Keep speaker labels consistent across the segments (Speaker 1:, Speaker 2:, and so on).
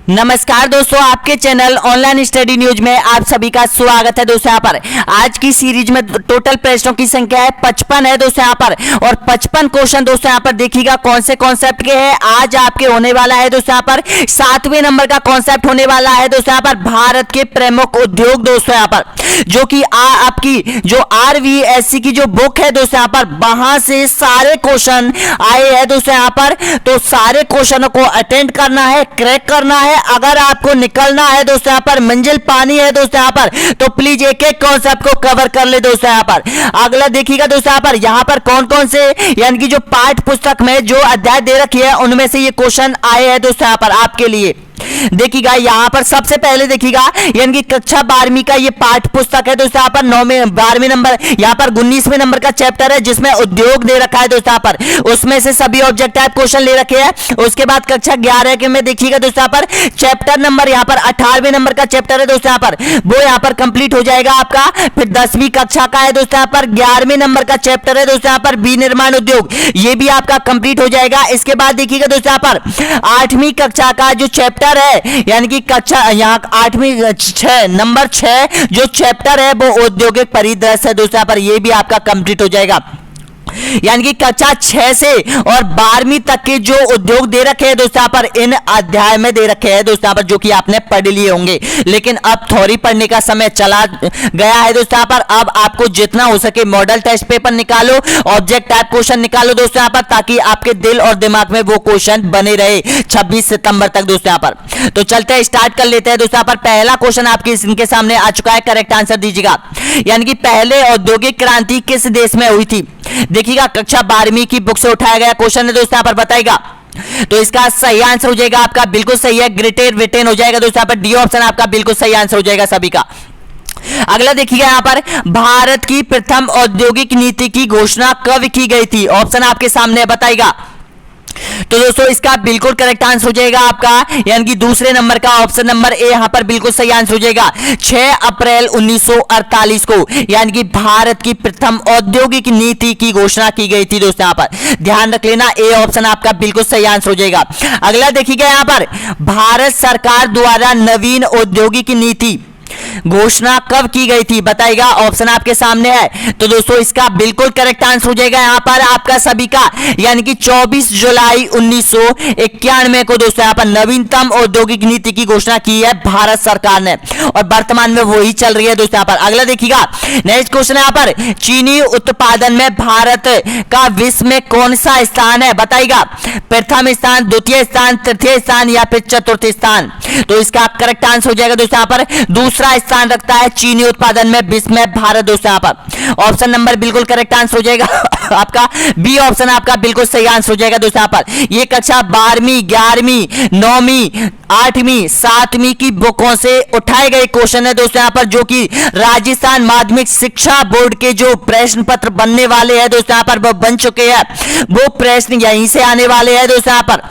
Speaker 1: नमस्कार दोस्तों, आपके चैनल ऑनलाइन स्टडी न्यूज में आप सभी का स्वागत है। दोस्तों यहाँ पर आज की सीरीज में टोटल प्रश्नों की संख्या है 55 है दोस्तों यहाँ पर, और 55 क्वेश्चन दोस्तों यहाँ पर देखिएगा कौन से कॉन्सेप्ट के हैं। आज आपके होने वाला है दोस्तों यहाँ पर 7वें नंबर का कॉन्सेप्ट होने वाला है दोस्तों यहाँ पर भारत के प्रमुख उद्योग दोस्तों यहाँ पर, जो कि आपकी जो RVSC की जो बुक है दोस्तों यहाँ पर, वहां से सारे क्वेश्चन आए हैं दोस्तों यहाँ पर। तो सारे क्वेश्चनों को अटेंड करना है, क्रैक करना है। अगर आपको निकलना है दोस्तों यहाँ पर, मंजिल पानी है दोस्तों यहाँ पर, तो प्लीज एक एक कॉन्सेप्ट को कवर कर ले दोस्तों यहाँ पर। अगला देखिएगा दोस्तों यहाँ पर कौन कौन से यानी कि जो पाठ्य पुस्तक में जो अध्याय दे रखी है उनमें से ये क्वेश्चन आए हैं दोस्तों यहाँ पर आपके लिए। देखिएगा यहाँ पर सबसे पहले देखिएगा यानी कि कक्षा 12वीं का ये पाठ्य पुस्तक है दोस्तों यहाँ पर 12वें नंबर यहाँ पर 19वें नंबर का चैप्टर है जिसमें उद्योग दे रखा है दोस्तों यहाँ पर। उसमें से सभी ऑब्जेक्ट टाइप क्वेश्चन ले रखे हैं। उसके बाद कक्षा 11 के में देखिएगा दोस्तों यहाँ पर चैप्टर नंबर यहाँ पर 18वें नंबर का चैप्टर है दोस्तों यहाँ पर, वो यहाँ पर कंप्लीट हो जाएगा आपका। फिर 10वीं कक्षा का है दोस्तों यहाँ पर 11वें नंबर का चैप्टर है दोस्तों यहाँ पर विनिर्माण उद्योग, ये भी आपका कंप्लीट हो जाएगा। इसके बाद देखिएगा दोस्तों यहाँ पर 8वीं कक्षा का जो चैप्टर है यानी कि कक्षा यहाँ 8वीं नंबर 6 जो चैप्टर है वो औद्योगिक परिदृश्य है दोस्तों यहाँ पर, ये भी आपका कंप्लीट हो जाएगा। यानी कि कक्षा 6 से और 12वीं तक के जो उद्योग दे रखे हैं दोस्तों यहाँ पर, इन अध्याय में दे रखे हैं दोस्तों यहाँ पर, जो कि आपने पढ़ लिए होंगे। लेकिन अब थोड़ी पढ़ने का समय चला गया है दोस्तों यहाँ पर। अब आपको जितना हो सके मॉडल टेस्ट पेपर निकालो, ऑब्जेक्ट टाइप क्वेश्चन निकालो दोस्तों यहाँ पर, ताकि आपके दिल और दिमाग में वो क्वेश्चन बने रहे 26 सितंबर तक दोस्तों यहाँ पर। तो चलते हैं, स्टार्ट कर लेते हैं दोस्तों यहाँ पर। पहला क्वेश्चन आपके इनके सामने आ चुका है, करेक्ट आंसर दीजिएगा। यानी कि पहले औद्योगिक क्रांति किस देश में हुई थी? देखिएगा कक्षा 12वीं की बुक से उठाया गया क्वेश्चन है दोस्तों यहाँ पर, बताएगा। तो इसका सही आंसर हो जाएगा आपका बिल्कुल सही है, ग्रेट ब्रिटेन हो जाएगा दोस्तों यहाँ पर। डी ऑप्शन आपका बिल्कुल सही आंसर हो जाएगा सभी का। अगला देखिएगा यहाँ पर भारत की प्रथम औद्योगिक नीति की घोषणा कब की गई थी? ऑप्शन आपके सामने है, बताएगा। तो दोस्तों इसका बिल्कुल करेक्ट आंसर हो जाएगा आपका यानी कि दूसरे नंबर का ऑप्शन नंबर ए यहां पर बिल्कुल सही आंसर हो जाएगा। 6 अप्रैल 1948 को यानी कि भारत की प्रथम औद्योगिक नीति की घोषणा की गई थी दोस्तों यहां पर, ध्यान रख लेना। ए ऑप्शन आपका बिल्कुल सही आंसर हो जाएगा। अगला देखिएगा यहां पर भारत सरकार द्वारा नवीन औद्योगिक नीति घोषणा कब की गई थी? बताएगा, ऑप्शन आपके सामने है। तो दोस्तों इसका बिल्कुल करेक्ट आंसर हो जाएगा यहाँ पर आपका सभी का, यानी कि 24 जुलाई 1991 को दोस्तों यहाँ पर नवीनतम औद्योगिक नीति की घोषणा की है भारत सरकार ने, और वर्तमान में वही चल रही है दोस्तों यहाँ पर। अगला देखिएगा नेक्स्ट क्वेश्चन यहाँ पर, चीनी उत्पादन में भारत का विश्व में कौन सा स्थान है? बताइएगा, प्रथम स्थान, द्वितीय स्थान, तृतीय स्थान या फिर चतुर्थ स्थान? तो इसका करेक्ट आंसर हो जाएगा दोस्तों यहाँ पर दूसरा स्थान रखता है चीनी उत्पादन में विश्व में भारत दोस्तों यहाँ पर। ऑप्शन नंबर बिल्कुल करेक्ट आंसर हो जाएगा आपका बी ऑप्शन आपका बिल्कुल सही आंसर हो जाएगा दोस्तों यहाँ पर। ये कक्षा 12वीं, 11वीं, 9वीं, 8वीं, 7वीं की बुकों से उठाए गए क्वेश्चन है दोस्तों यहाँ पर, जो कि राजस्थान माध्यमिक शिक्षा बोर्ड के जो प्रश्न पत्र बनने वाले हैं दोस्तों यहाँ पर वो बन चुके हैं, वो प्रश्न यहीं से आने वाले हैं दोस्तों यहाँ पर।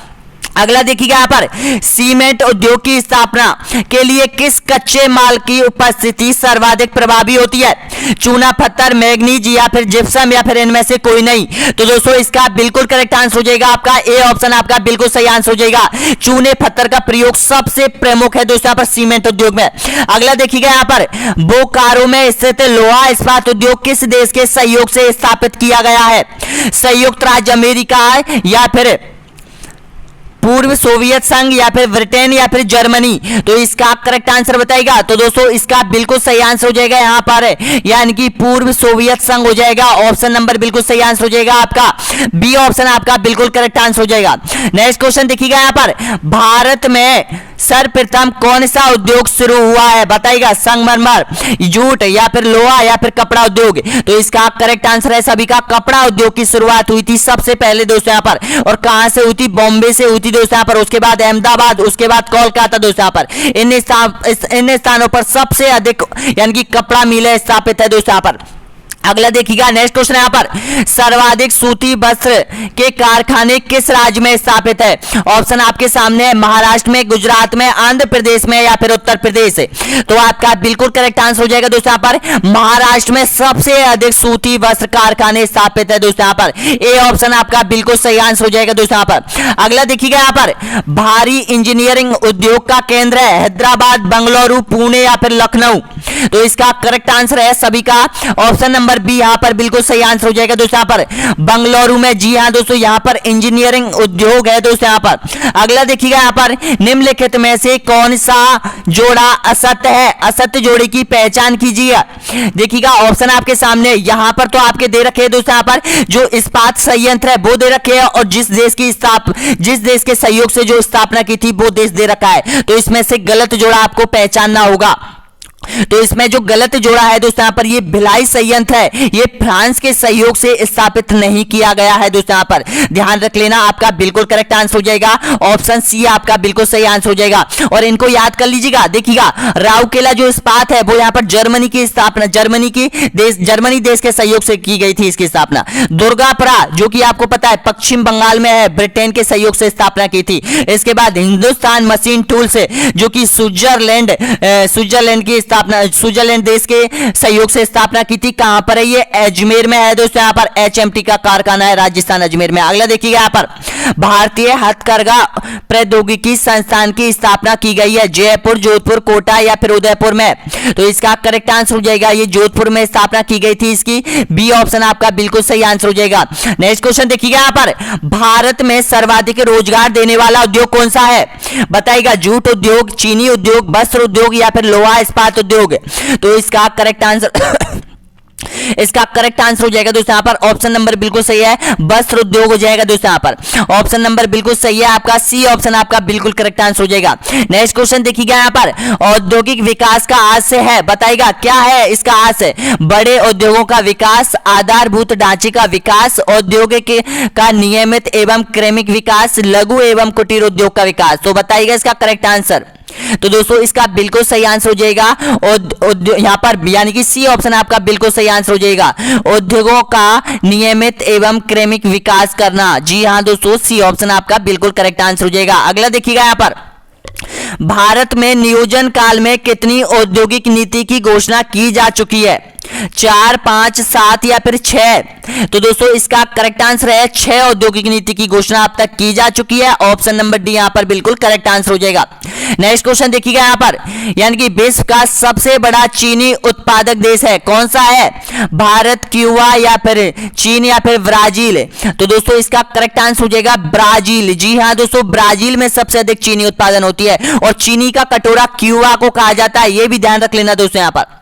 Speaker 1: अगला देखिएगा यहाँ पर सीमेंट उद्योग की स्थापना के लिए किस कच्चे माल की उपस्थिति सर्वाधिक प्रभावी होती है? चूना, पत्थर, मैग्नीज या फिर जिप्सम या फिर इनमें से कोई नहीं? तो दोस्तों इसका बिल्कुल करेक्ट आंसर हो जाएगा आपका ए ऑप्शन आपका बिल्कुल सही आंसर हो जाएगा। चूने पत्थर का प्रयोग सबसे प्रमुख है दोस्तों यहाँ पर सीमेंट उद्योग में। अगला देखिएगा यहाँ पर बोकारो में स्थित लोहा इस्पात उद्योग किस देश के सहयोग से स्थापित किया गया है? संयुक्त राज्य अमेरिका या फिर पूर्व सोवियत संघ या फिर ब्रिटेन या फिर जर्मनी? तो इसका करेक्ट आंसर बताएगा। तो दोस्तों इसका बिल्कुल सही आंसर हो जाएगा यहाँ पर यानी कि पूर्व सोवियत संघ हो जाएगा। ऑप्शन नंबर बिल्कुल सही आंसर हो जाएगा आपका बी ऑप्शन आपका बिल्कुल करेक्ट आंसर हो जाएगा। नेक्स्ट क्वेश्चन देखिएगा यहाँ पर भारत में सर्वप्रथम कौन सा उद्योग शुरू हुआ है? बताइएगा, संगमरमर, जूट या फिर लोहा या फिर कपड़ा उद्योग? तो इसका करेक्ट आंसर है सभी का कपड़ा उद्योग की शुरुआत हुई थी सबसे पहले दोस्तों यहाँ पर। और कहां से हुई थी? बॉम्बे से हुई थी दोस्तों यहाँ पर, उसके बाद अहमदाबाद, उसके बाद कोलकाता दोस्तों यहाँ पर। इन स्थानों पर सबसे अधिक यानी कि कपड़ा मिलें स्थापित है दोस्तों यहाँ पर। अगला देखिएगा नेक्स्ट क्वेश्चन यहाँ पर, सर्वाधिक सूती वस्त्र के कारखाने किस राज्य में स्थापित है? ऑप्शन आपके सामने है, महाराष्ट्र में, गुजरात में, आंध्र प्रदेश में या फिर उत्तर प्रदेश। तो आपका बिल्कुल करेक्ट आंसर हो जाएगा दोस्तों यहाँ पर महाराष्ट्र में सबसे अधिक सूती वस्त्र कारखाने स्थापित है दोस्तों यहाँ पर। ए ऑप्शन आपका बिल्कुल सही आंसर हो जाएगा दोस्तों यहाँ पर। अगला देखिएगा यहाँ पर, भारी इंजीनियरिंग उद्योग का केंद्र है हैदराबाद, बंगलुरु, पुणे या फिर लखनऊ। तो इसका करेक्ट आंसर है सभी का ऑप्शन नंबर बी यहाँ पर बिल्कुल सही आंसर हो जाएगा दोस्तों यहाँ पर बंगलुरु में। जी हाँ दोस्तों, यहाँ पर इंजीनियरिंग उद्योग है दोस्तों यहाँ पर। अगला देखिएगा यहाँ पर, निम्नलिखित में से कौन सा जोड़ा असत्य है? असत्य जोड़े की पहचान कीजिए। देखिएगा ऑप्शन आपके सामने यहाँ पर तो आपके दे रखे हैं दोस्तों यहाँ पर, जो इस्पात संयंत्र है वो दे रखे हैं और जिस देश के सहयोग से जो स्थापना की थी वो देश दे रखा है। तो इसमें से गलत जोड़ा आपको पहचानना होगा। तो इसमें जो गलत जोड़ा है दोस्तों यहाँ पर, ये भिलाई संयंत्र है, ये फ्रांस के सहयोग से स्थापित नहीं किया गया है दोस्तों यहाँ पर, ध्यान रख लेना। आपका बिल्कुल करेक्ट आंसर हो जाएगा ऑप्शन सी आपका बिल्कुल सही आंसर हो जाएगा। और इनको याद कर लीजिएगा। देखिएगा राउरकेला जो इस्पात है वो यहाँ पर जर्मनी की स्थापना, जर्मनी देश के सहयोग से की गई थी इसकी स्थापना। दुर्गापुरा जो कि आपको पता है पश्चिम बंगाल में है, ब्रिटेन के सहयोग से स्थापना की थी। इसके बाद हिंदुस्तान मशीन टूल्स जो कि स्विट्जरलैंड की स्विट्जरलैंड देश के सहयोग से स्थापना की थी। कहां पर है? ये अजमेर में है दोस्तों यहाँ पर, एचएमटी का कारखाना है राजस्थान अजमेर में। अगला देखिएगा यहाँ पर, भारतीय हथकरघा प्रौद्योगिकी संस्थान की स्थापना की गई है जयपुर, जोधपुर, कोटा या फिर उदयपुर में। तो इसका करेक्ट आंसर हो जाएगा ये जोधपुर में स्थापना की गई थी इसकी, बी ऑप्शन आपका बिल्कुल सही आंसर हो जाएगा। नेक्स्ट क्वेश्चन देखिएगा यहाँ पर, भारत में सर्वाधिक रोजगार देने वाला उद्योग कौन सा है? बताइएगा, जूट उद्योग, चीनी उद्योग, वस्त्र उद्योग या फिर लोहा इस्पात उद्योग। तो इसका करेक्ट आंसर हो जाएगा दोस्तों यहाँ पर ऑप्शन नंबर बिल्कुल सही है, वस्त्र उद्योग हो जाएगा दोस्तों यहाँ पर। ऑप्शन नंबर बिल्कुल सही है आपका, सी ऑप्शन आपका बिल्कुल करेक्ट आंसर हो जाएगा। नेक्स्ट क्वेश्चन देखिएगा यहाँ पर, औद्योगिक विकास का आशय है, बताइएगा क्या है इसका आशय? बड़े उद्योगों का विकास, आधारभूत ढांचे का विकास, औद्योगिक का नियमित एवं क्रमिक विकास, लघु एवं कुटीर उद्योग का विकास। तो बताइएगा इसका करेक्ट आंसर। तो दोस्तों इसका बिल्कुल सही आंसर हो जाएगा यहाँ पर, यानी कि सी ऑप्शन आपका बिल्कुल सही आंसर हो जाएगा, उद्योगों का नियमित एवं क्रमिक विकास करना। जी हाँ दोस्तों, सी ऑप्शन आपका बिल्कुल करेक्ट आंसर हो जाएगा। अगला देखिएगा यहाँ पर, भारत में नियोजन काल में कितनी औद्योगिक नीति की घोषणा की जा चुकी है? 4, 5, 7 या फिर 6? तो दोस्तों इसका करेक्ट आंसर है 6 औद्योगिक नीति की घोषणा अब तक की जा चुकी है। ऑप्शन नंबर डी यहाँ पर बिल्कुल करेक्ट आंसर हो जाएगा। नेक्स्ट क्वेश्चन देखिएगा यहाँ पर, यानी कि विश्व का सबसे बड़ा चीनी उत्पादक देश है, कौन सा है? भारत, क्यूबा या फिर चीन या फिर ब्राजील? तो दोस्तों इसका करेक्ट आंसर हो जाएगा ब्राजील। जी हाँ दोस्तों, ब्राजील में सबसे अधिक चीनी उत्पादन होती है और चीनी का कटोरा क्यूबा को कहा जाता है, यह भी ध्यान रख लेना दोस्तों यहाँ पर।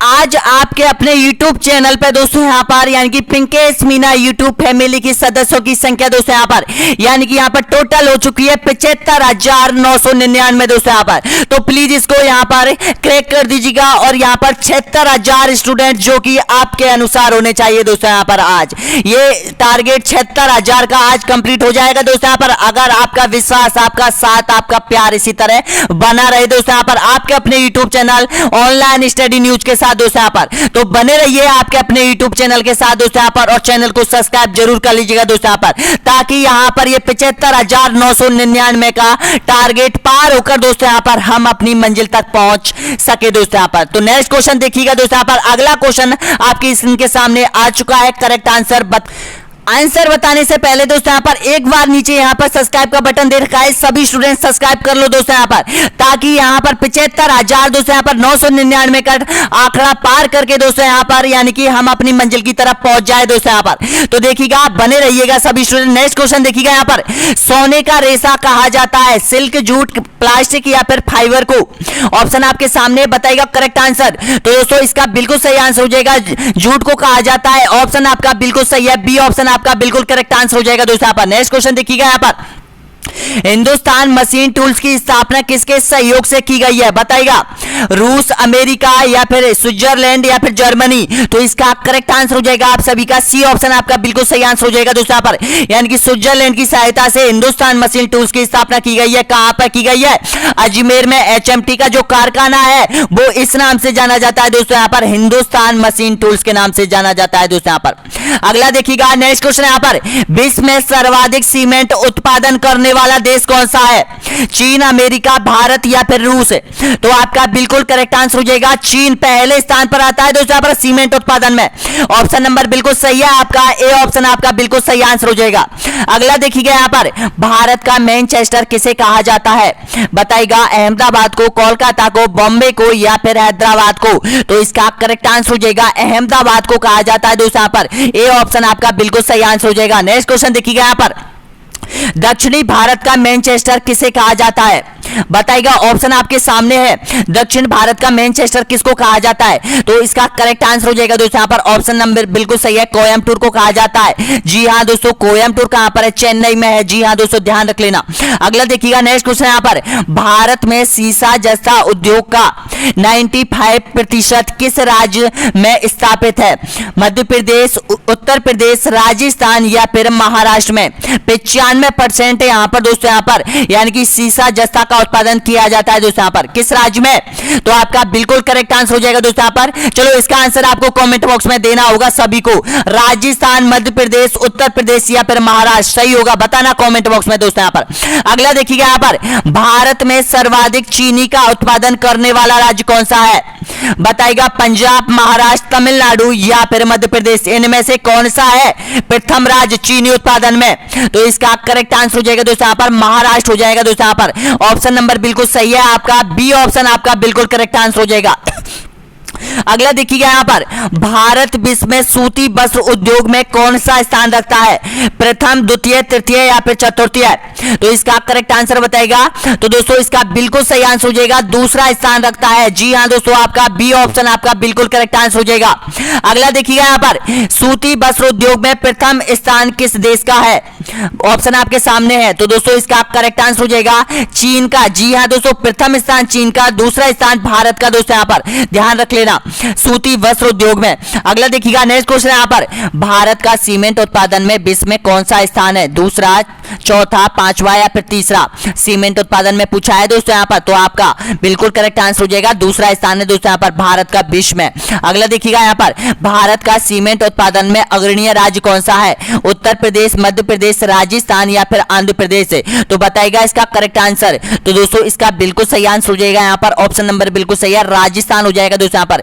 Speaker 1: आज आपके अपने YouTube चैनल पे दोस्तों यहाँ पर, यानी कि पिंकेश मीना YouTube फैमिली की सदस्यों की संख्या दोस्तों यहाँ पर, यानी कि यहाँ पर टोटल हो चुकी है 75,999 दोस्तों यहाँ पर। तो प्लीज इसको यहाँ पर क्रैक कर दीजिएगा और यहाँ पर 76,000 स्टूडेंट जो कि आपके अनुसार होने चाहिए दोस्तों यहाँ पर। आज ये टारगेट 76,000 का आज कंप्लीट हो जाएगा दोस्तों यहाँ पर। अगर आपका विश्वास, आपका साथ, आपका प्यार इसी तरह बना रहे दोस्तों यहाँ पर आपके अपने YouTube channel online study news के साथ दोस्तों यहाँ पर, तो बने रहिए आपके अपने YouTube चैनल के साथ दोस्तों यहाँ पर और चैनल को सब्सक्राइब जरूर कर लीजिएगा दोस्तों यहाँ पर, ताकि यहाँ पर ये 75,999 का टारगेट पार होकर दोस्तों यहाँ पर हम अपनी मंजिल तक पहुंच सके दोस्तों यहाँ पर। तो नेक्स्ट क्वेश्चन देखिएगा दोस्तों यहाँ पर। अगला क्वेश्चन आपकी स्क्रीन के सामने आ चुका है। करेक्ट आंसर बताने से पहले दोस्तों यहाँ पर एक बार नीचे यहाँ पर सब्सक्राइब का बटन दे रखा है, सभी स्टूडेंट सब्सक्राइब कर लो दोस्तों यहाँ पर, ताकि यहाँ पर 75,000 दोस्तों यहाँ पर 999 का आंकड़ा पार करके दोस्तों यहाँ पर, यानी कि हम अपनी मंजिल की तरफ पहुंच जाए दोस्तों यहाँ पर। तो देखिएगा, बने रहिएगा सभी स्टूडेंट। नेक्स्ट क्वेश्चन देखिएगा यहाँ पर, सोने का रेशा कहा जाता है सिल्क, जूट, प्लास्टिक या फिर फाइबर को? ऑप्शन आपके सामने, बताइएगा करेक्ट आंसर। तो दोस्तों इसका बिल्कुल सही आंसर हो जाएगा, जूट को कहा जाता है। ऑप्शन आपका बिल्कुल सही है, बी ऑप्शन आपका बिल्कुल करेक्ट आंसर हो जाएगा दोस्तों यहाँ पर। नेक्स्ट क्वेश्चन देखिएगा यहाँ पर, हिंदुस्तान मशीन टूल्स की स्थापना किसके सहयोग से की गई है? बताइएगा, रूस, अमेरिका या फिर स्विट्जरलैंड या फिर जर्मनी? तो इसका करेक्ट आंसर हो जाएगा आप सभी का सी ऑप्शन आपका बिल्कुल सही आंसर हो जाएगा दोस्तों यहाँ पर, यानी कि स्विट्जरलैंड की सहायता से हिंदुस्तान मशीन टूल्स की स्थापना की गई है। कहां पर की गई है? अजमेर में। एचएमटी का जो कारखाना है वो इस नाम से जाना जाता है दोस्तों यहाँ पर, हिंदुस्तान मशीन टूल्स के नाम से जाना जाता है दोस्तों यहाँ पर। अगला देखिएगा, नेक्स्ट क्वेश्चन यहाँ पर, विश्व में सर्वाधिक सीमेंट उत्पादन करने वाला देश कौन सा है? चीन, अमेरिका, भारत या फिर रूस? तो आपका बिल्कुल करेक्ट आंसर हो जाएगा चीन पहले स्थान पर आता है दोस्तों यहाँ पर सीमेंट उत्पादन में। ऑप्शन नंबर बिल्कुल सही है आपका, ए ऑप्शन आपका बिल्कुल सही आंसर हो जाएगा। अगला देखिएगा यहाँ पर, भारत का मैनचेस्टर किसे कहा जाता है? बताइएगा, अहमदाबाद को, कोलकाता को, बॉम्बे को या फिर हैदराबाद को? तो इसका करेक्ट आंसर हो जाएगा अहमदाबाद को कहा जाता है दोस्तों यहाँ पर, ए ऑप्शन आपका बिल्कुल सही आंसर हो जाएगा। नेक्स्ट क्वेश्चन देखिएगा यहाँ पर, दक्षिणी भारत का मैनचेस्टर किसे कहा जाता है? बताइएगा, ऑप्शन आपके सामने है, दक्षिण भारत का मैनचेस्टर किसको कहा जाता है? तो इसका करेक्ट आंसर हो जाएगा दोस्तों यहाँ पर, ऑप्शन नंबर बिल्कुल सही है, कोयम्बटूर को कहा जाता है। जी हाँ दोस्तों, कोयम्बटूर कहां पर है? चेन्नई में है। जी हाँ दोस्तों, ध्यान रख लेना। अगला देखिएगा, नेक्स्ट क्वेश्चन यहाँ पर, भारत में सीसा जस्ता उद्योग का 95% किस राज्य में स्थापित है? मध्य प्रदेश, उत्तर प्रदेश, राजस्थान या फिर महाराष्ट्र में? 95% है यहाँ पर दोस्तों यहाँ पर, यानी कि सीसा जस्ता का उत्पादन किया जाता है दोस्तों यहाँ पर, किस राज्य में? तो आपका बिल्कुल करेक्ट आंसर हो जाएगा दोस्तों यहाँ पर। चलो इसका आंसर आपको कमेंट बॉक्स में देना होगा सभी को, राजस्थान, मध्य प्रदेश, उत्तर प्रदेश या फिर महाराष्ट्र सही होगा, बताना कमेंट बॉक्स में दोस्तों यहाँ पर। अगला देखिएगा यहाँ पर, भारत में सर्वाधिक चीनी का उत्पादन करने वाला राज्य कौन सा है? बताइएगा, पंजाब, महाराष्ट्र, तमिलनाडु या फिर मध्य प्रदेश? इनमें से कौन सा है प्रथम राज्य चीनी उत्पादन में? तो इसका करेक्ट आंसर हो जाएगा दोस्तों यहाँ पर महाराष्ट्र हो जाएगा दोस्तों यहाँ पर, ऑप्शन नंबर बिल्कुल सही है आपका, बी ऑप्शन आपका बिल्कुल करेक्ट आंसर हो जाएगा। अगला देखिएगा यहाँ पर, भारत विश्व में सूती वस्त्र उद्योग में कौन सा स्थान रखता है? प्रथम, द्वितीय, तृतीय या फिर चतुर्थीय? तो इसका करेक्ट आंसर बताएगा। तो दोस्तों इसका बिल्कुल सही आंसर हो जाएगा, दूसरा स्थान रखता है। जी हाँ दोस्तों, आपका बी ऑप्शन आपका बिल्कुल करेक्ट आंसर हो जाएगा। अगला देखिएगा यहाँ पर, सूती वस्त्र उद्योग में प्रथम स्थान किस देश का है? ऑप्शन आपके सामने है। तो दोस्तों इसका करेक्ट आंसर हो जाएगा चीन का। जी हाँ दोस्तों, प्रथम स्थान चीन का, दूसरा स्थान भारत का दोस्तों यहाँ पर, ध्यान रख लेना सूती वस्त्र उद्योग में। अगला देखिएगा, नेक्स्ट क्वेश्चन यहाँ पर, भारत का सीमेंट उत्पादन में विश्व में कौन सा स्थान है? दूसरा, चौथा, पांचवा या फिर तीसरा? सीमेंट उत्पादन में पूछा है दोस्तों यहाँ पर, तो आपका बिल्कुल करेक्ट आंसर हो जाएगा दूसरा स्थान है दोस्तों यहाँ पर भारत का विश्व में। अगला देखिएगा यहाँ पर, भारत का सीमेंट उत्पादन में अग्रणीय राज्य कौन सा है? उत्तर प्रदेश, मध्य प्रदेश, राजस्थान या फिर आंध्र प्रदेश? तो बताइएगा इसका करेक्ट आंसर। तो दोस्तों इसका बिल्कुल सही आंसर हो जाएगा यहाँ पर, ऑप्शन नंबर बिल्कुल सही है, राजस्थान हो जाएगा दोस्तों यहाँ पर।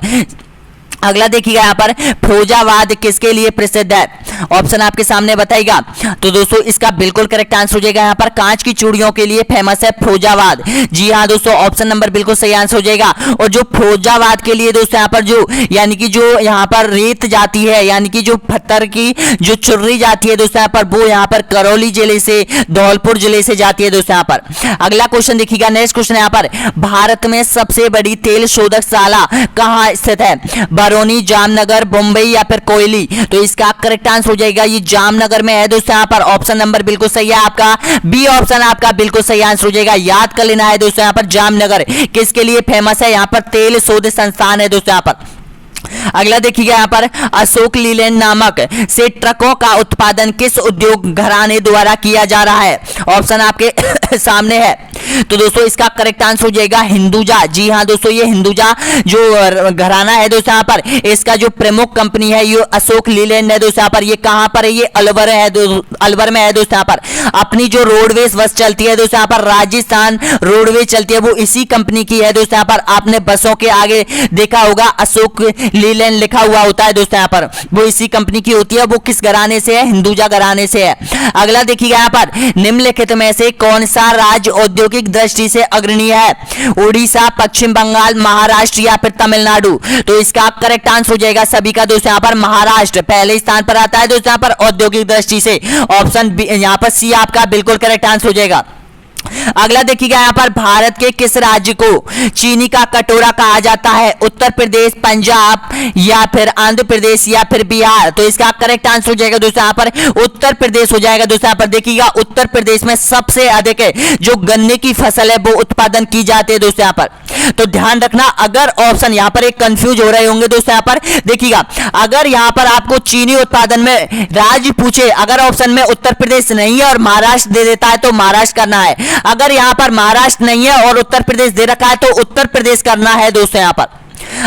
Speaker 1: अगला देखिएगा यहाँ पर, फिरोजाबाद किसके लिए प्रसिद्ध है? ऑप्शन आपके सामने बताइएगा। तो दोस्तों इसका बिल्कुल करेक्ट आंसर हो जाएगा यहाँ पर, कांच की चूड़ियों के लिए फेमस है फिरोजाबाद। जी हाँ दोस्तों, ऑप्शन नंबर बिल्कुल सही आंसर हो जाएगा। और जो फिरोजाबाद के लिए दोस्तों यहाँ पर जो यानी कि जो यहाँ पर रेत जाती है, यानी कि जो पत्थर की जो चुर्री जाती है दोस्तों यहाँ पर, वो यहाँ पर करौली जिले से, धौलपुर जिले से जाती है दोस्तों यहाँ पर। अगला क्वेश्चन देखिएगा, नेक्स्ट क्वेश्चन यहाँ पर, भारत में सबसे बड़ी तेल शोधकशाला कहाँ स्थित है? बरौनी, जामनगर, मुंबई या फिर कोयली? तो इसका करेक्ट आंसर हो जाएगा ये जामनगर में है दोस्तों यहाँ पर, ऑप्शन नंबर बिल्कुल सही है आपका, बी ऑप्शन आपका बिल्कुल सही आंसर हो जाएगा। याद कर लेना है दोस्तों यहाँ पर, जामनगर किसके लिए फेमस है? यहाँ पर तेल शोध संस्थान है दोस्तों यहाँ पर। अगला देखिएगा यहाँ पर, अशोक लीलैंड नामक से ट्रकों का उत्पादन किस उद्योग घराने द्वारा किया जा रहा है? ऑप्शन आपके सामने है। तो दोस्तों इसका करेक्ट आंसर हो जाएगा हिंदुजा। जी हाँ दोस्तों, ये हिंदुजा जो घराना है दोस्तों यहाँ पर, इसका जो प्रमुख कंपनी है ये अशोक लीलैंड है दोस्तों यहाँ पर। ये कहाँ पर है? ये अलवर है, अलवर में है दोस्तों यहाँ पर। अपनी जो रोडवेज बस चलती है दोस्तों यहाँ पर, राजस्थान रोडवेज चलती है, वो इसी कंपनी की है दोस्तों यहाँ पर। आपने बसों के आगे देखा होगा अशोक लीलैंड लिखा हुआ होता है दोस्तों यहाँ पर, वो इसी कंपनी की होती है। वो किस घराने से है? हिंदुजा घराने से है। अगला देखिएगा यहाँ पर, निम्नलिखित में से कौन सा राज्य औद्योगिक दृष्टि से अग्रणी है? उड़ीसा, पश्चिम बंगाल, महाराष्ट्र या फिर तमिलनाडु? तो इसका करेक्ट आंसर हो जाएगा सभी का दोस्तों यहाँ पर महाराष्ट्र पहले स्थान पर आता है दोस्तों यहाँ पर औद्योगिक दृष्टि से। ऑप्शन यहाँ पर सी आपका बिल्कुल करेक्ट आंसर हो जाएगा। अगला देखिएगा यहाँ पर भारत के किस राज्य को चीनी का कटोरा कहा जाता है? उत्तर प्रदेश, पंजाब या फिर आंध्र प्रदेश या फिर बिहार। तो इसका करेक्ट आंसर हो जाएगा दोस्तों यहाँ पर उत्तर प्रदेश हो जाएगा। दोस्तों यहाँ पर देखिएगा उत्तर प्रदेश में सबसे अधिक जो गन्ने की फसल है वो उत्पादन की जाती है दोस्तों यहाँ पर। तो ध्यान रखना, अगर ऑप्शन यहाँ पर एक कंफ्यूज हो रहे होंगे दोस्तों यहाँ पर देखिएगा, अगर यहाँ पर आपको चीनी उत्पादन में राज्य पूछे, अगर ऑप्शन में उत्तर प्रदेश नहीं है और महाराष्ट्र दे देता है तो महाराष्ट्र करना है, अगर यहां पर महाराष्ट्र नहीं है और उत्तर प्रदेश दे रखा है तो उत्तर प्रदेश करना है दोस्तों यहां पर।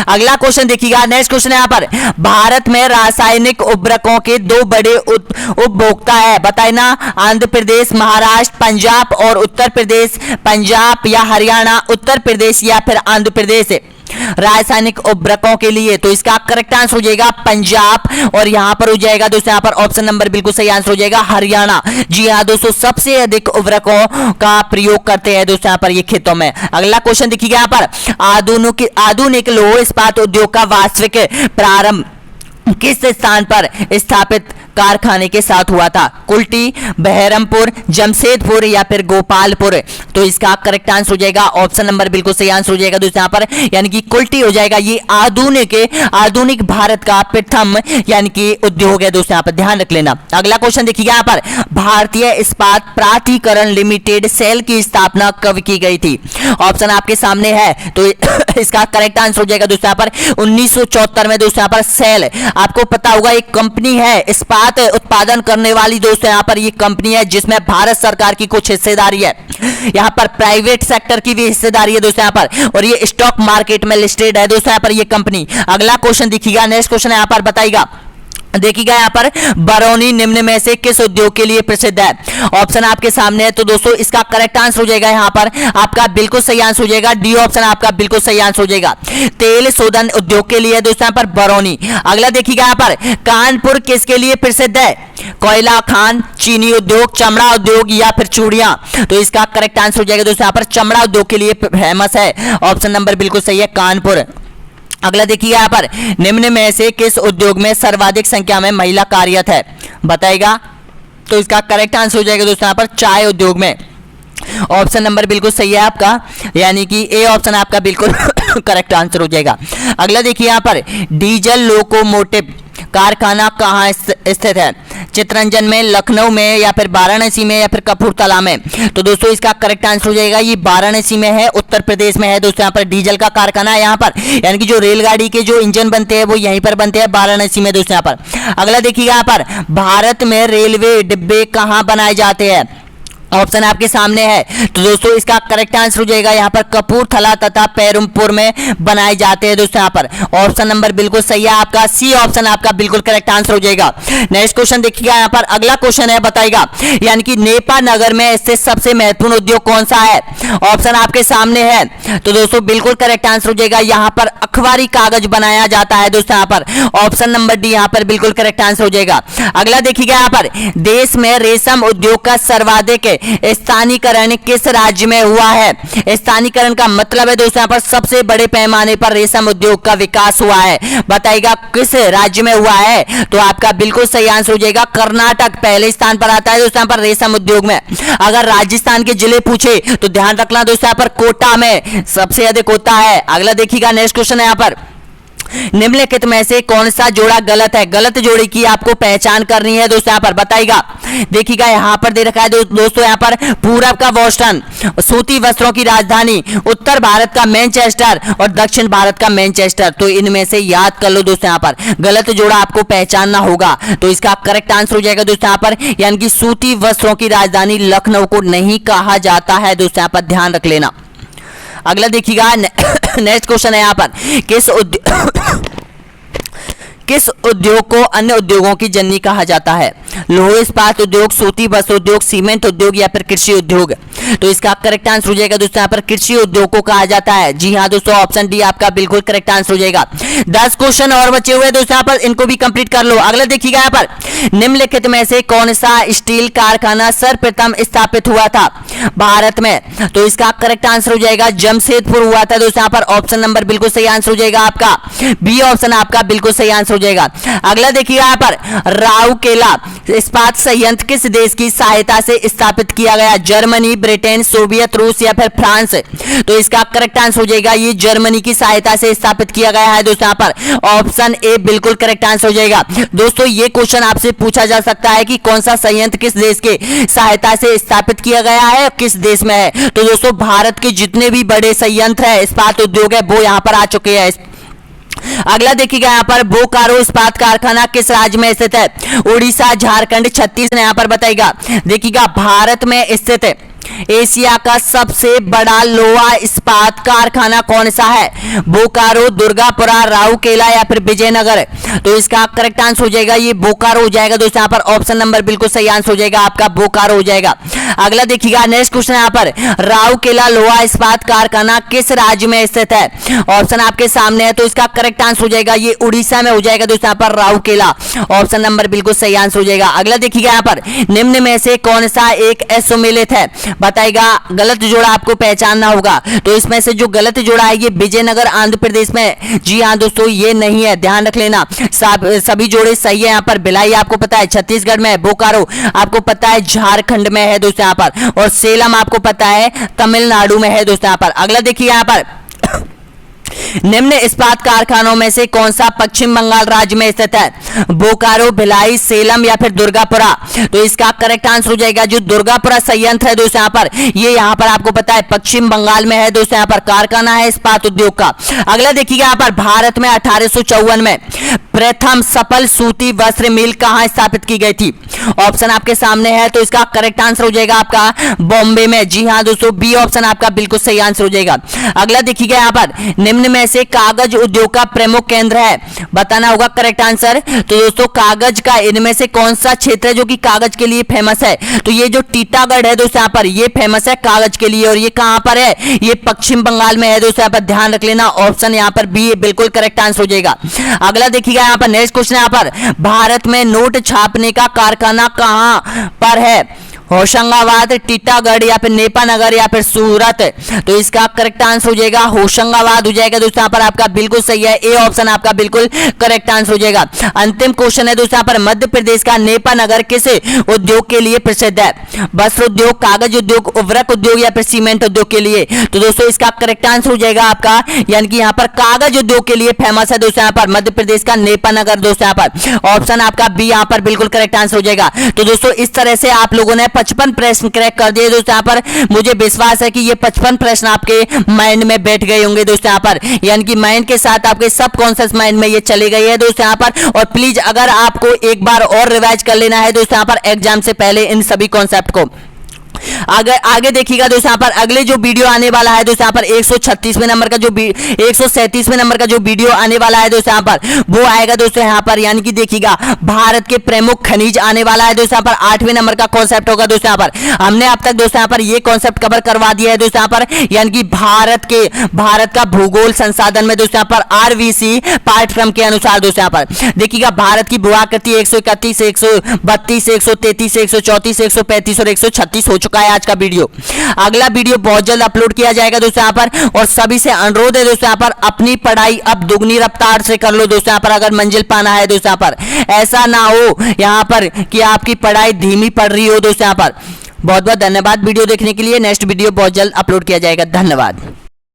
Speaker 1: अगला क्वेश्चन देखिएगा, नेक्स्ट क्वेश्चन यहां पर भारत में रासायनिक उर्वरकों के दो बड़े उपभोक्ता है, बताइए ना, आंध्र प्रदेश, महाराष्ट्र, पंजाब और उत्तर प्रदेश, पंजाब या हरियाणा, उत्तर प्रदेश या फिर आंध्र प्रदेश रासायनिक उर्वरकों के लिए। तो इसका करेक्ट आंसर हो जाएगा पंजाब और यहां पर हो जाएगा दोस्तों यहाँ पर ऑप्शन नंबर बिल्कुल सही आंसर हो जाएगा हरियाणा। जी हाँ दोस्तों, सबसे अधिक उर्वरकों का प्रयोग करते हैं दोस्तों यहाँ पर ये खेतों में। अगला क्वेश्चन देखिएगा यहाँ पर आधुनिक लौह इस्पात उद्योग का वास्तविक प्रारंभ किस स्थान पर स्थापित कारखाने के साथ हुआ था? कुल्टी, बहरमपुर, जमशेदपुर या फिर गोपालपुर। तो इसका करेक्ट आंसर हो जाएगा ऑप्शन नंबर बिल्कुल सही आंसर हो जाएगा दोस्तों यहाँ पर, यानी कि कुल्टी हो जाएगा। ये आधुनिक भारत का प्रथम यानी कि उद्योग है दोस्तों यहाँ पर, ध्यान रख लेना। अगला क्वेश्चन देखिएगा यहाँ पर भारतीय इस्पात प्राधिकरण लिमिटेड सेल की स्थापना कब की गई थी? ऑप्शन आपके सामने है, तो इसका करेक्ट आंसर हो जाएगा दोस्तों यहाँ पर 1974 में दोस्तों यहाँ पर सेल, आपको पता होगा एक कंपनी है इस्पात उत्पादन करने वाली दोस्तों यहाँ पर ये कंपनी है जिसमें भारत सरकार की कुछ हिस्सेदारी है, यहाँ पर प्राइवेट सेक्टर की भी हिस्सेदारी है दोस्तों यहाँ पर, और ये स्टॉक मार्केट में लिस्टेड है दोस्तों यहाँ पर ये कंपनी। अगला क्वेश्चन देखिएगा, नेक्स्ट क्वेश्चन यहाँ पर बताइएगा, देखिएगा यहाँ पर बरौनी निम्न में से किस उद्योग के लिए प्रसिद्ध है? ऑप्शन आपके सामने है, तो दोस्तों इसका करेक्ट आंसर हो जाएगा यहाँ पर आपका बिल्कुल सही आंसर हो जाएगा डी ऑप्शन आपका बिल्कुल सही आंसर हो जाएगा। तेल शोधन उद्योग के लिए दोस्तों यहाँ पर बरौनी। अगला देखिएगा यहाँ पर कानपुर किसके लिए प्रसिद्ध है? कोयला खान, चीनी उद्योग, चमड़ा उद्योग या फिर चूड़ियां। तो इसका करेक्ट आंसर हो जाएगा दोस्तों यहाँ पर चमड़ा उद्योग के लिए फेमस है, ऑप्शन नंबर बिल्कुल सही है कानपुर। अगला देखिए यहाँ पर निम्न में से किस उद्योग में सर्वाधिक संख्या में महिला कार्यरत है? बताएगा, तो इसका करेक्ट आंसर हो जाएगा दोस्तों यहाँ पर चाय उद्योग में, ऑप्शन नंबर बिल्कुल सही है आपका, यानी कि ए ऑप्शन आपका बिल्कुल करेक्ट आंसर हो जाएगा। अगला देखिए यहाँ पर डीजल लोकोमोटिव कारखाना कहाँ स्थित है? चितरंजन में, लखनऊ में या फिर वाराणसी में या फिर कपूरथला में। तो दोस्तों इसका करेक्ट आंसर हो जाएगा ये वाराणसी में है, उत्तर प्रदेश में है दोस्तों यहाँ पर डीजल का कारखाना है यहाँ पर, यानी कि जो रेलगाड़ी के जो इंजन बनते हैं वो यहीं पर बनते हैं वाराणसी में दोस्तों यहाँ पर। अगला देखिएगा यहाँ पर भारत में रेलवे डिब्बे कहाँ बनाए जाते हैं? ऑप्शन आपके सामने है, तो दोस्तों इसका करेक्ट आंसर हो जाएगा यहाँ पर कपूरथला तथा पेरुमपुर में बनाए जाते हैं दोस्तों यहाँ पर, ऑप्शन नंबर बिल्कुल सही है आपका सी ऑप्शन आपका बिल्कुल करेक्ट आंसर हो जाएगा। नेक्स्ट क्वेश्चन देखिएगा यहाँ पर, अगला क्वेश्चन है बताएगा, यानी कि नेपा नगर में स्थित सबसे महत्वपूर्ण उद्योग कौन सा है? ऑप्शन आपके सामने है, तो दोस्तों बिल्कुल करेक्ट आंसर हो जाएगा यहाँ पर अखबारी कागज बनाया जाता है दोस्तों यहाँ पर, ऑप्शन नंबर डी यहाँ पर बिल्कुल करेक्ट आंसर हो जाएगा। अगला देखिएगा यहाँ पर देश में रेशम उद्योग का सर्वाधिक स्थानीयकरण किस राज्य में हुआ है? स्थानीयकरण का मतलब है दोस्तों यहाँ पर सबसे बड़े पैमाने पर रेशम उद्योग का विकास हुआ है, बताइएगा किस राज्य में हुआ है? तो आपका बिल्कुल सही आंसर हो जाएगा कर्नाटक पहले स्थान पर आता है दोस्तों यहाँ पर रेशम उद्योग में। अगर राजस्थान के जिले पूछे तो ध्यान रखना दोस्तों यहाँ पर कोटा में सबसे अधिक होता है। अगला देखिएगा नेक्स्ट क्वेश्चन है यहाँ पर निम्नलिखित में से कौन सा जोड़ा गलत है? गलत जोड़े की आपको पहचान करनी है दोस्तों यहाँ पर, बताइएगा। देखिएगा यहाँ पर दे रखा है दोस्तों यहाँ पर पूरब का बोस्टन, सूती वस्त्रों की राजधानी, उत्तर भारत का मैनचेस्टर और दक्षिण भारत का मैनचेस्टर। तो इनमें से याद कर लो दोस्तों यहाँ पर, गलत जोड़ा आपको पहचानना होगा। तो इसका करेक्ट आंसर हो जाएगा दोस्तों यहाँ पर, यानी कि सूती वस्त्रों की राजधानी लखनऊ को नहीं कहा जाता है दोस्तों यहाँ पर, ध्यान रख लेना। अगला देखिएगा नेक्स्ट क्वेश्चन है यहाँ पर किस उद्योग को अन्य उद्योगों की जननी कहा जाता है? लौह इस्पात उद्योग, सूती वस्त्र उद्योग, सीमेंट उद्योग या फिर कृषि उद्योग। तो इसका करेक्ट आंसर हो जाएगा दोस्तों यहाँ पर कृषि उद्योग को कहा जाता है। जी हाँ दोस्तों, ऑप्शन डी आपका बिल्कुल करेक्ट आंसर हो जाएगा। 10 क्वेश्चन और बचे हुए दोस्तों यहाँ पर, इनको भी कंप्लीट कर लो। अगला देखिएगा यहाँ पर निम्नलिखित में से कौन सा स्टील कारखाना सर्वप्रथम स्थापित हुआ था भारत में? तो इसका करेक्ट आंसर हो जाएगा जमशेदपुर हुआ था दोस्तों यहाँ पर, ऑप्शन नंबर बिल्कुल सही आंसर हो जाएगा आपका बी ऑप्शन आपका बिल्कुल सही आंसर हो जाएगा। अगला देखिए यहाँ पर राउरकेला इस्पात संयंत्र किस देश की सहायता से स्थापित किया गया? जर्मनी, ब्रिटेन, सोवियत रूस या फिर फ्रांस? तो इसका करेक्ट आंसर हो जाएगा ये जर्मनी की सहायता से स्थापित किया गया है दोस्तों। यहाँ पर ऑप्शन ए बिल्कुल करेक्ट आंसर हो जाएगा। दोस्तों ये क्वेश्चन आपसे पूछा जा सकता है कि कौन सा संयंत्र किस देश के सहायता से स्थापित किया गया है, किस देश में है? तो दोस्तों भारत के जितने भी बड़े संयंत्र है, इस्पात उद्योग है, वो यहाँ पर आ चुके हैं। अगला देखिएगा यहाँ पर बोकारो इस्पात कारखाना किस राज्य में स्थित है? उड़ीसा, झारखंड, छत्तीसगढ़ यहाँ पर बताइएगा। देखिएगा भारत में स्थित है एशिया का सबसे बड़ा लोहा इस्पात कारखाना कौन सा है? बोकारो, दुर्गापुरा, राउरकेला या फिर विजयनगर? तो इसका करेक्ट आंसर हो जाएगा ये बोकारो हो जाएगा दोस्तों। यहाँ पर ऑप्शन नंबर बिल्कुल सही आंसर हो जाएगा आपका, बोकारो हो जाएगा। अगला देखिएगा नेक्स्ट क्वेश्चन यहाँ पर राउरकेला लोहा इस्पात कारखाना किस राज्य में स्थित है? ऑप्शन आपके सामने है, तो इसका करेक्ट आंसर हो जाएगा ये उड़ीसा में हो जाएगा दोस्तों। यहाँ पर राउरकेला ऑप्शन नंबर बिल्कुल सही आंसर हो जाएगा। अगला देखिएगा यहाँ पर निम्न में से कौन सा एक असुमेलित है? बताएगा, गलत जोड़ा आपको पहचानना होगा। तो इसमें से जो गलत जोड़ा है ये विजयनगर आंध्र प्रदेश में, जी हाँ दोस्तों ये नहीं है, ध्यान रख लेना। सभी जोड़े सही है। यहाँ पर भिलाई आपको पता है छत्तीसगढ़ में है, बोकारो आपको पता है झारखंड में है दोस्तों यहाँ पर, और सेलम आपको पता है तमिलनाडु में है दोस्तों यहाँ पर। अगला देखिए यहाँ पर निम्न इस्पात कारखानों में से कौन सा पश्चिम बंगाल राज्य में स्थित है? बोकारो, भिलाई, सेलम या फिर दुर्गापुरा? तो इसका करेक्ट आंसर हो जाएगा जो दुर्गापुरा संयंत्र है दोस्तों यहाँ पर, ये यहाँ पर आपको पता है पश्चिम बंगाल में है दोस्तों। यहाँ पर कारखाना है इस्पात उद्योग का। अगला देखिएगा यहाँ पर भारत में 1854 में प्रथम सफल सूती वस्त्र मिल कहां स्थापित की गई थी? ऑप्शन आपके सामने है, तो इसका करेक्ट आंसर हो जाएगा आपका बॉम्बे में। जी हाँ दोस्तों, बी ऑप्शन आपका बिल्कुल सही आंसर हो जाएगा। अगला देखिएगा यहाँ पर निम्न में से कागज उद्योग का प्रमुख केंद्र है? बताना होगा करेक्ट आंसर। तो दोस्तों कागज का इनमें से कौन सा क्षेत्र है जो कि कागज के लिए फेमस है? तो ये जो टीटागढ़ है दोस्तों यहाँ पर, ये फेमस है कागज के लिए, और ये कहां पर है? ये पश्चिम बंगाल में है दोस्तों। यहाँ पर ध्यान रख लेना, ऑप्शन यहाँ पर बी बिल्कुल करेक्ट आंसर हो जाएगा। अगला देखिएगा यहाँ पर नेक्स्ट क्वेश्चन यहाँ पर भारत में नोट छापने का कारखाना कहां पर है? होशंगाबाद, टीटागढ़ या फिर नेपानगर या फिर सूरत? तो इसका करेक्ट आंसर हो जाएगा होशंगाबाद हो जाएगा दोस्तों। यहाँ पर आपका बिल्कुल सही है, ए ऑप्शन आपका बिल्कुल करेक्ट आंसर हो जाएगा। अंतिम क्वेश्चन है दोस्तों यहाँ पर मध्य प्रदेश का नेपानगर किस उद्योग के लिए प्रसिद्ध है? वस्त्र उद्योग, कागज उद्योग, उर्वरक उद्योग या फिर सीमेंट उद्योग के लिए? तो दोस्तों इसका करेक्ट आंसर हो जाएगा आपका, यानी कि यहाँ पर कागज उद्योग के लिए फेमस है दोस्तों यहाँ पर मध्य प्रदेश का नेपानगर दोस्तों। यहाँ पर ऑप्शन आपका बी यहाँ पर बिल्कुल करेक्ट आंसर हो जाएगा। तो दोस्तों इस तरह से आप लोगों ने 55 प्रश्न क्रैक कर दिए दोस्तों यहाँ पर। मुझे विश्वास है कि ये 55 प्रश्न आपके माइंड में बैठ गए होंगे दोस्तों यहाँ पर, यानी कि माइंड के साथ आपके सब कॉन्शियस माइंड में ये चले गए हैं दोस्तों यहाँ पर। और प्लीज अगर आपको एक बार और रिवाइज कर लेना है दोस्तों यहाँ पर एग्जाम से पहले इन सभी कॉन्सेप्ट को, आगे देखिएगा दोस्तों यहाँ पर अगले जो वीडियो आने वाला है दोस्तों यहाँ पर 137वें नंबर का जो 137वें नंबर का जो वीडियो आने वाला है दोस्तों यहाँ पर वो आएगा दोस्तों यहाँ पर, यानी कि देखिएगा भारत के प्रमुख खनिज आने वाला है दोस्तों यहाँ पर। 8वें नंबर का कॉन्सेप्ट होगा दोस्तों यहाँ पर। हमने अब तक दोस्तों यहाँ पर ये कॉन्सेप्ट कवर करवा दिया है दोस्तों यहाँ पर, यानी कि भारत का भूगोल संसाधन में दोस्तों यहाँ पर RVC पाठ्यक्रम के अनुसार दोस्तों यहाँ पर देखिएगा भारत की भूआकृति 131, 132, 133, 134, 135 और 136 हो चुका है आज का वीडियो। अगला वीडियो बहुत जल्द अपलोड किया जाएगा दोस्तों यहाँ पर, और सभी से अनुरोध है दोस्तों यहाँ पर अपनी पढ़ाई अब दुगनी रफ्तार से कर लो दोस्तों यहाँ पर, अगर मंजिल पाना है दोस्तों यहाँ पर। ऐसा ना हो यहाँ पर कि आपकी पढ़ाई धीमी पड़ रही हो दोस्तों यहाँ पर। बहुत बहुत धन्यवाद वीडियो देखने के लिए। नेक्स्ट वीडियो बहुत जल्द अपलोड किया जाएगा। धन्यवाद।